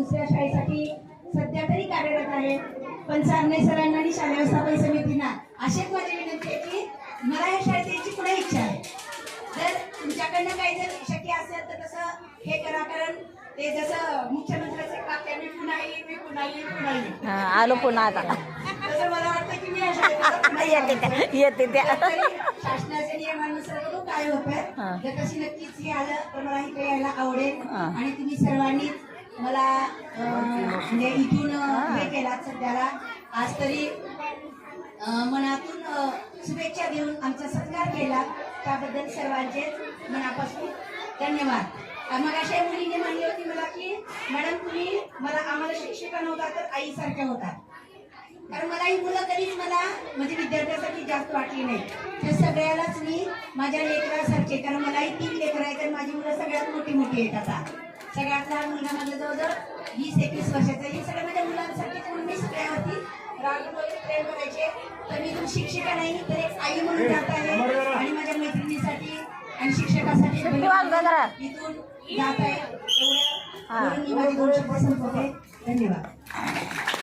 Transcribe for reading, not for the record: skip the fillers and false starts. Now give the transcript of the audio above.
दुसऱ्या शाळेसाठी सध्या तरी कार्यरत आहे. पण सामने सरांना आणि शालेय व्यवस्थापन समितींना अशीच माझी विनंती आहे की मला या शाळेत यायची पुढे इच्छा आहे. जर तुमच्याकडनं काही जर शक्य असेल तर तसं हे करा, कारण ते जसं मुख्यमंत्र्यांचे वाक्य मी पुन्हा येईन, मी पुन्हा येईन, पुन्हा येईन. आलो पुन्हा आता तसं मला वाटतं की मी या शाळेत पुन्हा येते त्या तरी शासनाच्या नियमानुसार बघू काय होतंय. जर तशी नक्कीच हे आलं तर मला इथे यायला आवडेल. आणि तुम्ही सर्वांनी मला म्हणजे इथून हे केलात सध्याला आज तरी मनातून शुभेच्छा देऊन आमचा सत्कार केला त्याबद्दल सर्वांचे मनापासून धन्यवाद. मग अशा मुलीने म्हणली होती मला की मॅडम तुम्ही आम्हाला शिक्षिका नव्हता तर आईसारख्या होता. कारण मला ही मुलं कधीच मला म्हणजे विद्यार्थ्यासाठी जास्त वाटली नाही. त्या सगळ्यालाच मी माझ्या लेकरासारखे, कारण मलाही 3 लेकरं आहेत आणि माझी मुलं सगळ्यात मोठी आहेत. आता सगळ्यात लहान मुलगा माझा जवळजवळ 20-21 वर्षाचा. हे सगळ्या माझ्या मुलांसाठी म्हणून मी सगळ्यावरती रागवले प्रेम करायचे. तर मी इथून शिक्षिका नाही तर एक आई म्हणून जात आहे आणि माझ्या मैत्रिणीसाठी आणि शिक्षकासाठी इथून जात आहे. एवढ्या मी माझे 2 शब्द संपवते. धन्यवाद.